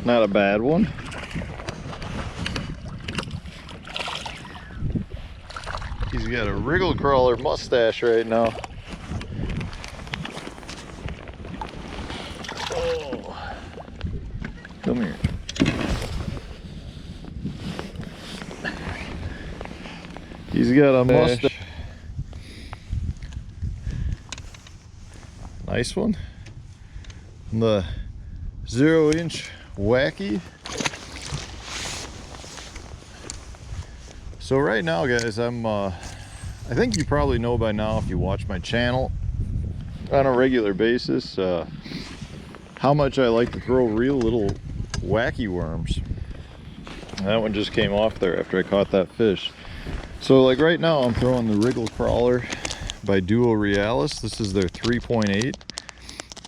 Not a bad one. He's got a wriggle crawler mustache right now. Oh, come here. He's got a mustache. Nice one. The 0-inch Wacky. So right now, guys, I think you probably know by now if you watch my channel on a regular basis how much I like to throw real little wacky worms. That one just came off there after I caught that fish. So like right now I'm throwing the wriggle crawler by Duo Realis. This is their 3.8.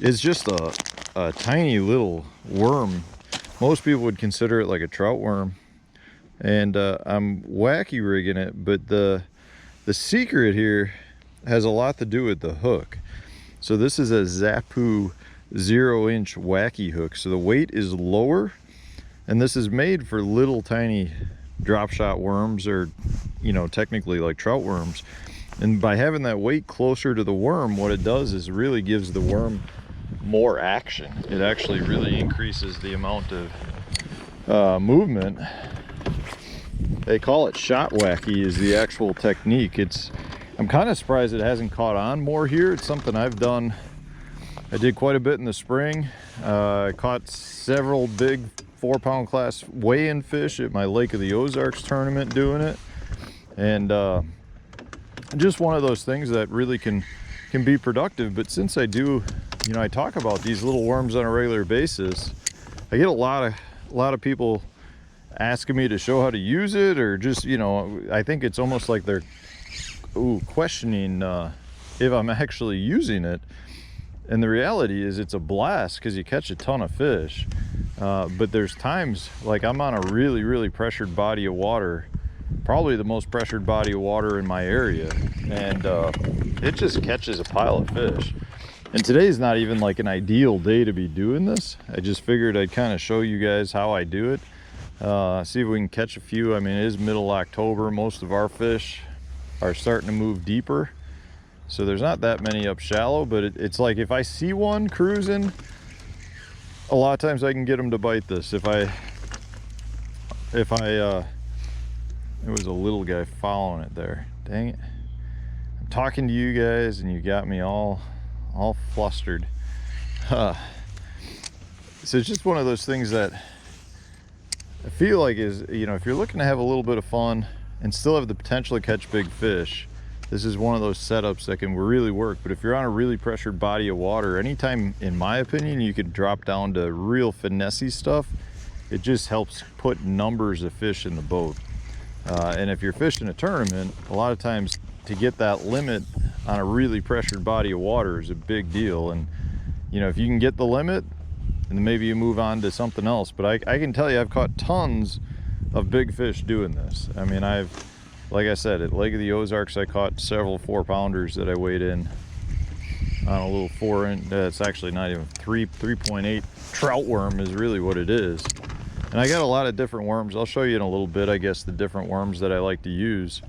It's just a tiny little worm. Most people would consider it like a trout worm. And I'm wacky rigging it, but the secret here has a lot to do with the hook. So this is a Zappu 0-inch wacky hook. So the weight is lower, and this is made for little tiny drop shot worms, or you know, technically like trout worms. And by having that weight closer to the worm, what it does is really gives the worm more action. It actually really increases the amount of movement. They call it shot wacky is the actual technique. I'm kind of surprised it hasn't caught on more here. It's something I've done. I did quite a bit in the spring. I caught several big 4-pound class weigh-in fish at my Lake of the Ozarks tournament doing it. And just one of those things that really can be productive. But since I do, you know, I talk about these little worms on a regular basis, I get a lot of people asking me to show how to use it, or just, you know, I think it's almost like they're questioning if I'm actually using it. And the reality is it's a blast because you catch a ton of fish, but there's times like I'm on a really pressured body of water, probably the most pressured body of water in my area, and it just catches a pile of fish. And today's not even like an ideal day to be doing this. I just figured I'd kind of show you guys how I do it. See if we can catch a few. I mean, it is middle October. Most of our fish are starting to move deeper, so there's not that many up shallow, but it's like if I see one cruising, a lot of times I can get them to bite this. If I it was a little guy following it there. Dang it. I'm talking to you guys and you got me all flustered. So it's just one of those things that I feel like is, you know, if you're looking to have a little bit of fun and still have the potential to catch big fish, this is one of those setups that can really work. But if you're on a really pressured body of water, anytime, in my opinion, you could drop down to real finesse stuff, it just helps put numbers of fish in the boat. And if you're fishing a tournament, a lot of times to get that limit on a really pressured body of water is a big deal. And, you know, if you can get the limit, and then maybe you move on to something else. But I can tell you, I've caught tons of big fish doing this. I mean, like I said, at Lake of the Ozarks, I caught several 4-pounders that I weighed in on a little 4-inch. It's actually not even 3.8 trout worm is really what it is. And I got a lot of different worms. I'll show you in a little bit, I guess, the different worms that I like to use.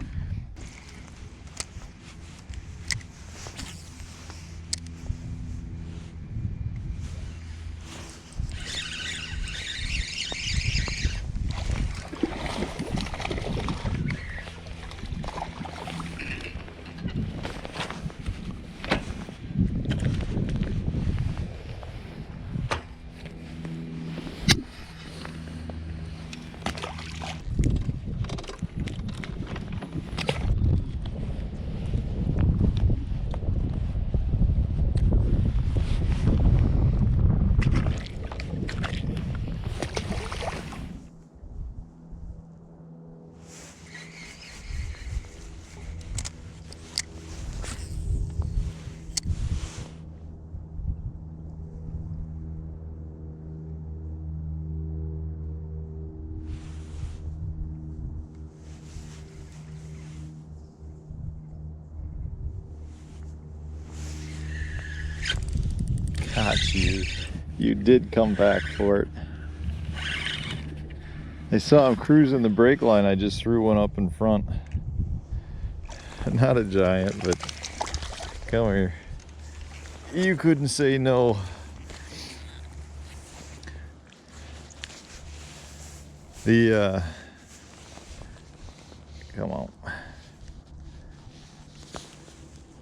God, you did come back for it. I saw him cruising the brake line. I just threw one up in front. Not a giant, but come here. You couldn't say no. Come on.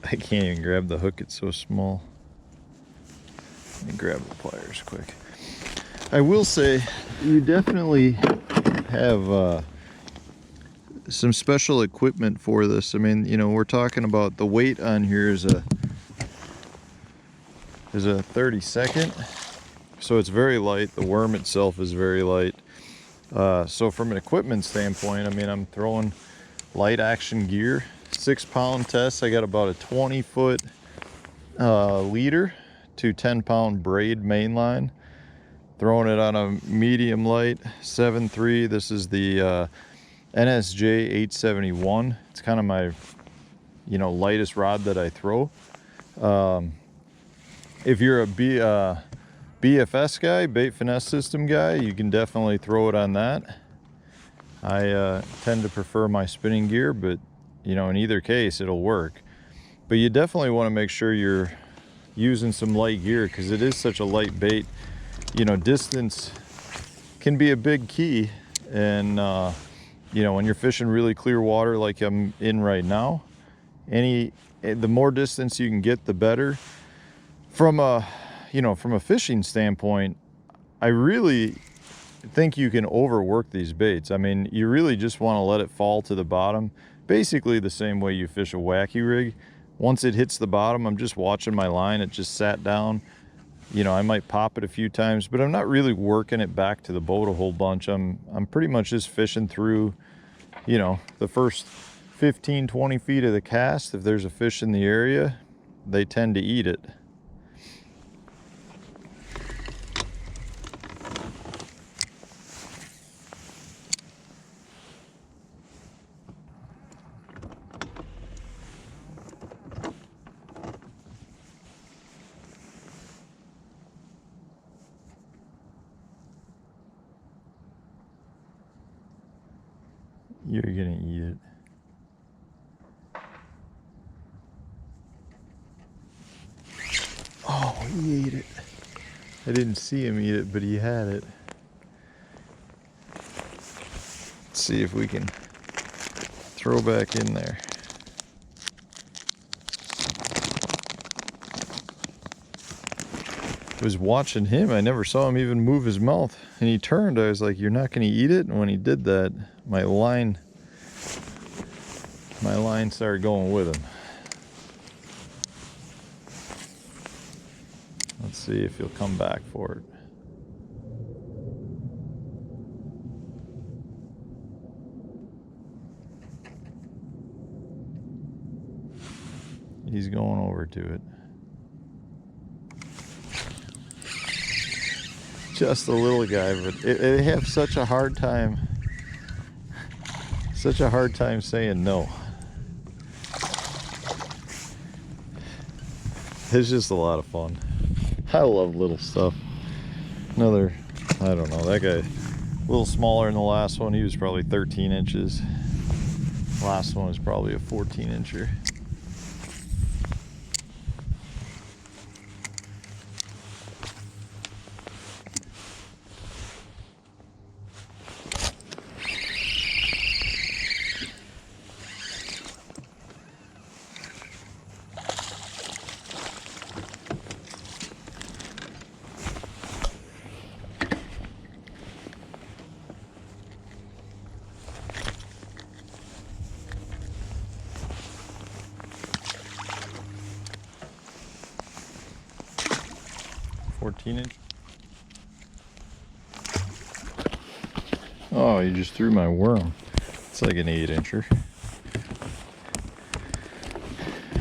I can't even grab the hook, it's so small. Let me grab the pliers quick. I will say, you definitely have some special equipment for this. I mean, you know, we're talking about the weight on here is a 32nd, so it's very light. The worm itself is very light. So from an equipment standpoint, I mean, I'm throwing light action gear, 6-pound test. I got about a 20-foot leader to 10-pound braid mainline. Throwing it on a medium light 7.3. This is the NSJ 871. It's kind of my, you know, lightest rod that I throw. If you're a BFS guy, bait finesse system guy, you can definitely throw it on that. I tend to prefer my spinning gear, but you know, in either case it'll work. But you definitely want to make sure you're using some light gear, because it is such a light bait. You know, distance can be a big key, and you know, when you're fishing really clear water like I'm in right now, the more distance you can get, the better. From a, you know, from a fishing standpoint, I really think you can overwork these baits. I mean, you really just want to let it fall to the bottom, basically the same way you fish a wacky rig. Once it hits the bottom, I'm just watching my line. It just sat down. You know, I might pop it a few times, but I'm not really working it back to the boat a whole bunch. I'm pretty much just fishing through, you know, the first 15-20 feet of the cast. If there's a fish in the area, they tend to eat it. You're gonna eat it. Oh, he ate it. I didn't see him eat it, but he had it. Let's see if we can throw back in there. I was watching him. I never saw him even move his mouth, and he turned. I was like, you're not going to eat it? And when he did that, my line started going with him. Let's see if he'll come back for it. He's going over to it. Just a little guy, but they have such a hard time saying no. It's just a lot of fun. I love little stuff. Another, I don't know, that guy, a little smaller than the last one. He was probably 13 inches. Last one was probably a 14-incher. Inch. Oh, you just threw my worm. It's like an 8-incher.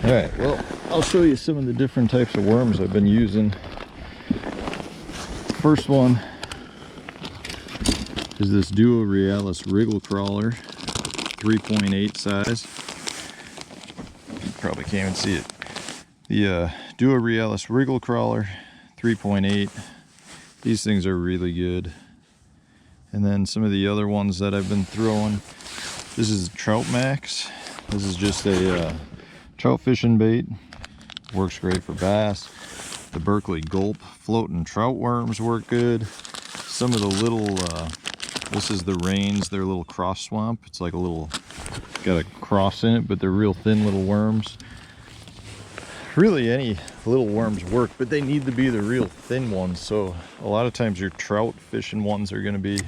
All right, well, I'll show you some of the different types of worms I've been using. First one is this Duo Realis Wriggle Crawler, 3.8 size. You probably can't even see it. The Duo Realis Wriggle Crawler, 3.8. These things are really good. And then some of the other ones that I've been throwing. This is Trout Max. This is just a trout fishing bait. Works great for bass. The Berkeley Gulp floating trout worms work good. Some of the little, this is the Reins, they're a little cross swamp. It's like a little, got a cross in it, but they're real thin little worms. Really any little worms work, but they need to be the real thin ones. So a lot of times your trout fishing ones are gonna be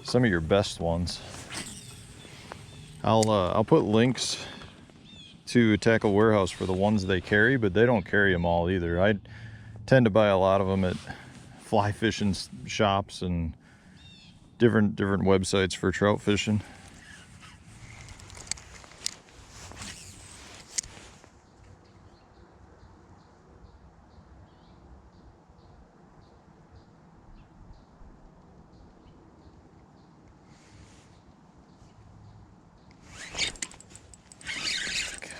some of your best ones. I'll put links to Tackle Warehouse for the ones they carry, but they don't carry them all either. I tend to buy a lot of them at fly fishing shops and different websites for trout fishing.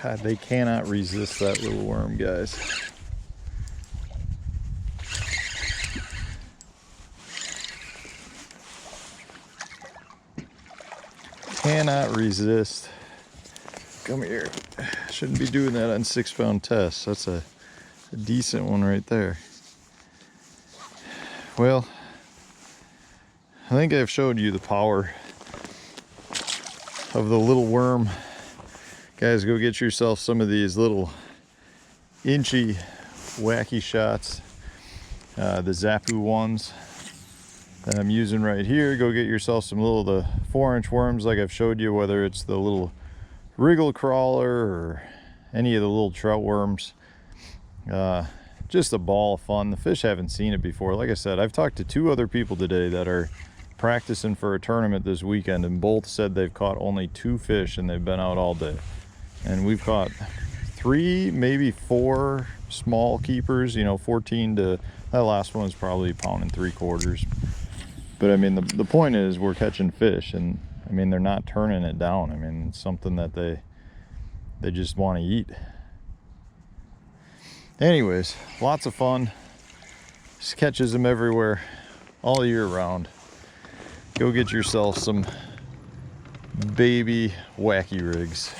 God, they cannot resist that little worm, guys. Cannot resist. Come here. Shouldn't be doing that on 6-pound tests. That's a decent one right there. Well, I think I've showed you the power of the little worm. Guys, go get yourself some of these little inchy Wacky shots, the Zapu ones that I'm using right here. Go get yourself some little, the 4-inch worms like I've showed you, whether it's the little wriggle crawler or any of the little trout worms. Just a ball of fun. The fish haven't seen it before. Like I said, I've talked to 2 other people today that are practicing for a tournament this weekend, and both said they've caught only 2 fish and they've been out all day. And we've caught 3, maybe 4 small keepers, you know, 14 to, that last one was probably 1.75 pounds. But I mean, the point is we're catching fish, and I mean, they're not turning it down. I mean, it's something that they just want to eat. Anyways, lots of fun. Just catches them everywhere, all year round. Go get yourself some baby Wacky rigs.